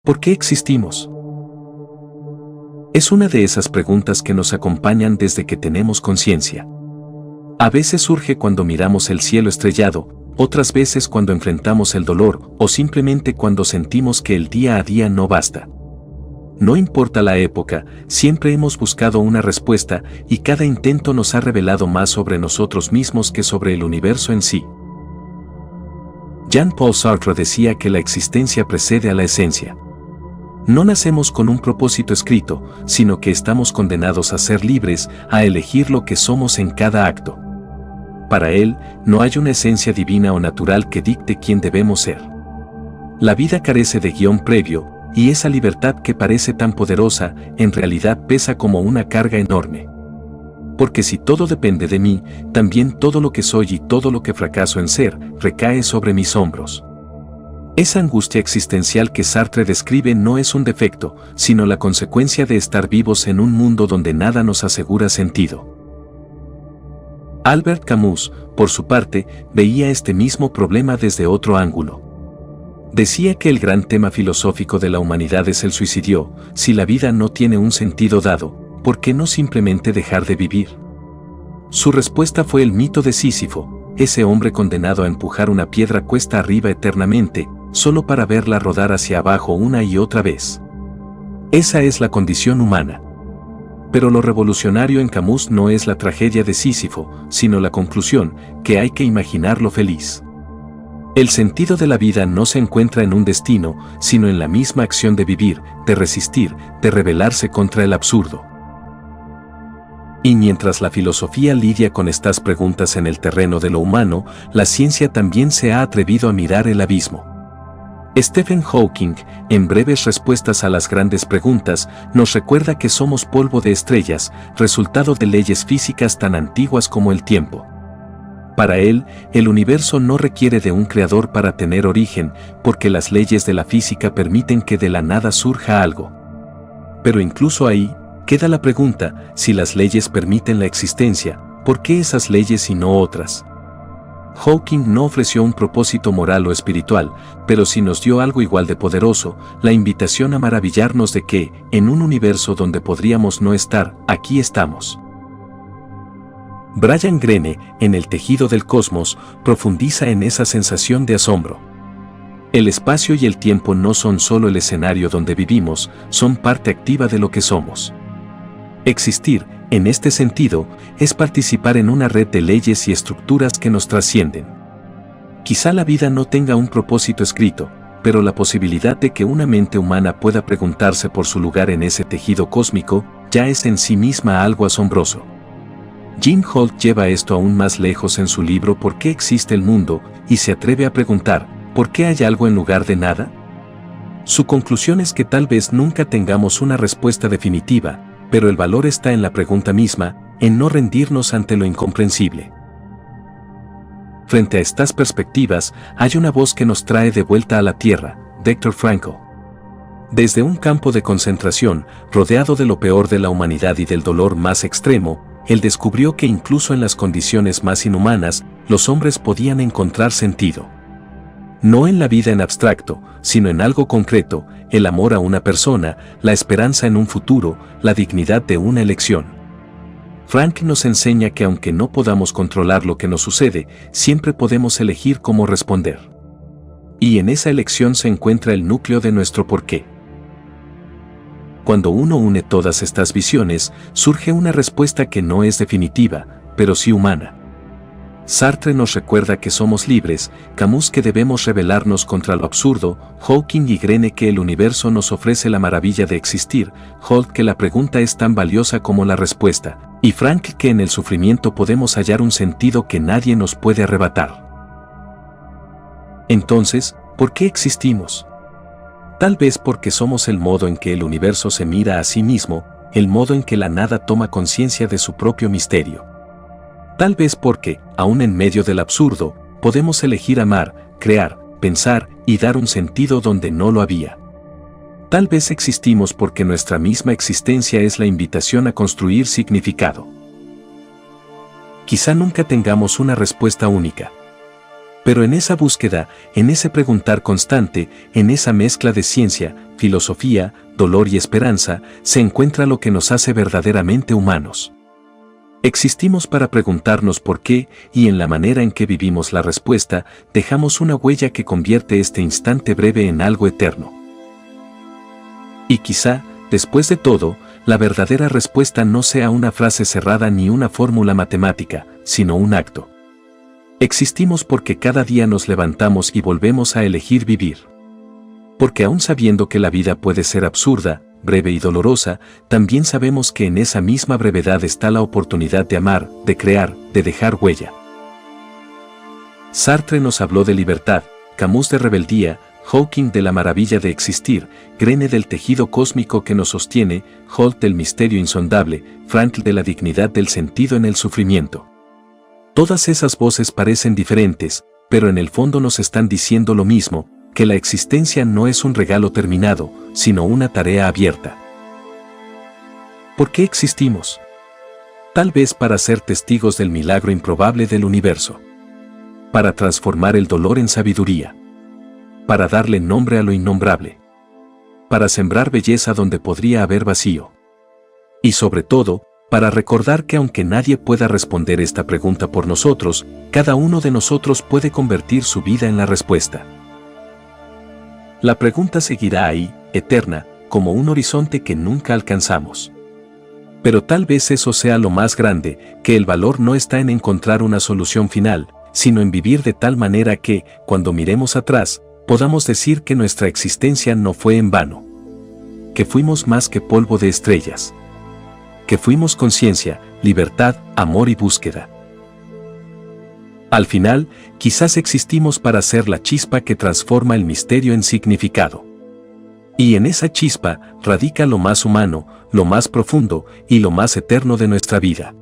¿Por qué existimos? Es una de esas preguntas que nos acompañan desde que tenemos conciencia. A veces surge cuando miramos el cielo estrellado, otras veces cuando enfrentamos el dolor o simplemente cuando sentimos que el día a día no basta. No importa la época, siempre hemos buscado una respuesta y cada intento nos ha revelado más sobre nosotros mismos que sobre el universo en sí. Jean-Paul Sartre decía que la existencia precede a la esencia. No nacemos con un propósito escrito, sino que estamos condenados a ser libres, a elegir lo que somos en cada acto. Para él, no hay una esencia divina o natural que dicte quién debemos ser. La vida carece de guión previo, y esa libertad que parece tan poderosa, en realidad pesa como una carga enorme. Porque si todo depende de mí, también todo lo que soy y todo lo que fracaso en ser, recae sobre mis hombros. Esa angustia existencial que Sartre describe no es un defecto, sino la consecuencia de estar vivos en un mundo donde nada nos asegura sentido. Albert Camus, por su parte, veía este mismo problema desde otro ángulo. Decía que el gran tema filosófico de la humanidad es el suicidio. Si la vida no tiene un sentido dado, ¿por qué no simplemente dejar de vivir? Su respuesta fue el mito de Sísifo, ese hombre condenado a empujar una piedra cuesta arriba eternamente, solo para verla rodar hacia abajo una y otra vez. Esa es la condición humana. Pero lo revolucionario en Camus no es la tragedia de Sísifo, sino la conclusión, que hay que imaginarlo feliz. El sentido de la vida no se encuentra en un destino, sino en la misma acción de vivir, de resistir, de rebelarse contra el absurdo. Y mientras la filosofía lidia con estas preguntas en el terreno de lo humano, la ciencia también se ha atrevido a mirar el abismo. Stephen Hawking, en breves respuestas a las grandes preguntas, nos recuerda que somos polvo de estrellas, resultado de leyes físicas tan antiguas como el tiempo. Para él, el universo no requiere de un creador para tener origen, porque las leyes de la física permiten que de la nada surja algo. Pero incluso ahí, queda la pregunta, si las leyes permiten la existencia, ¿por qué esas leyes y no otras? Hawking no ofreció un propósito moral o espiritual, pero sí nos dio algo igual de poderoso, la invitación a maravillarnos de que, en un universo donde podríamos no estar, aquí estamos. Brian Greene, en El tejido del cosmos, profundiza en esa sensación de asombro. El espacio y el tiempo no son solo el escenario donde vivimos, son parte activa de lo que somos. Existir, en este sentido, es participar en una red de leyes y estructuras que nos trascienden. Quizá la vida no tenga un propósito escrito, pero la posibilidad de que una mente humana pueda preguntarse por su lugar en ese tejido cósmico, ya es en sí misma algo asombroso. Jim Holt lleva esto aún más lejos en su libro ¿Por qué existe el mundo? Y se atreve a preguntar, ¿por qué hay algo en lugar de nada? Su conclusión es que tal vez nunca tengamos una respuesta definitiva, pero el valor está en la pregunta misma, en no rendirnos ante lo incomprensible. Frente a estas perspectivas, hay una voz que nos trae de vuelta a la Tierra, Viktor Frankl. Desde un campo de concentración, rodeado de lo peor de la humanidad y del dolor más extremo, él descubrió que incluso en las condiciones más inhumanas, los hombres podían encontrar sentido. No en la vida en abstracto, sino en algo concreto, el amor a una persona, la esperanza en un futuro, la dignidad de una elección. Frank nos enseña que aunque no podamos controlar lo que nos sucede, siempre podemos elegir cómo responder. Y en esa elección se encuentra el núcleo de nuestro porqué. Cuando uno une todas estas visiones, surge una respuesta que no es definitiva, pero sí humana. Sartre nos recuerda que somos libres, Camus que debemos rebelarnos contra lo absurdo, Hawking y Greene que el universo nos ofrece la maravilla de existir, Holt que la pregunta es tan valiosa como la respuesta, y Frank que en el sufrimiento podemos hallar un sentido que nadie nos puede arrebatar. Entonces, ¿por qué existimos? Tal vez porque somos el modo en que el universo se mira a sí mismo, el modo en que la nada toma conciencia de su propio misterio. Tal vez porque, aún en medio del absurdo, podemos elegir amar, crear, pensar y dar un sentido donde no lo había. Tal vez existimos porque nuestra misma existencia es la invitación a construir significado. Quizá nunca tengamos una respuesta única. Pero en esa búsqueda, en ese preguntar constante, en esa mezcla de ciencia, filosofía, dolor y esperanza, se encuentra lo que nos hace verdaderamente humanos. Existimos para preguntarnos por qué, y en la manera en que vivimos la respuesta, dejamos una huella que convierte este instante breve en algo eterno. Y quizá, después de todo, la verdadera respuesta no sea una frase cerrada ni una fórmula matemática, sino un acto. Existimos porque cada día nos levantamos y volvemos a elegir vivir. Porque aún sabiendo que la vida puede ser absurda, breve y dolorosa, también sabemos que en esa misma brevedad está la oportunidad de amar, de crear, de dejar huella. Sartre nos habló de libertad, Camus de rebeldía, Hawking de la maravilla de existir, Greene del tejido cósmico que nos sostiene, Holt del misterio insondable, Frankl de la dignidad del sentido en el sufrimiento. Todas esas voces parecen diferentes, pero en el fondo nos están diciendo lo mismo, que la existencia no es un regalo terminado, sino una tarea abierta. ¿Por qué existimos? Tal vez para ser testigos del milagro improbable del universo. Para transformar el dolor en sabiduría. Para darle nombre a lo innombrable. Para sembrar belleza donde podría haber vacío. Y sobre todo, para recordar que aunque nadie pueda responder esta pregunta por nosotros, cada uno de nosotros puede convertir su vida en la respuesta. La pregunta seguirá ahí, eterna, como un horizonte que nunca alcanzamos. Pero tal vez eso sea lo más grande, que el valor no está en encontrar una solución final, sino en vivir de tal manera que, cuando miremos atrás, podamos decir que nuestra existencia no fue en vano. Que fuimos más que polvo de estrellas. Que fuimos conciencia, libertad, amor y búsqueda. Al final, quizás existimos para ser la chispa que transforma el misterio en significado. Y en esa chispa radica lo más humano, lo más profundo y lo más eterno de nuestra vida.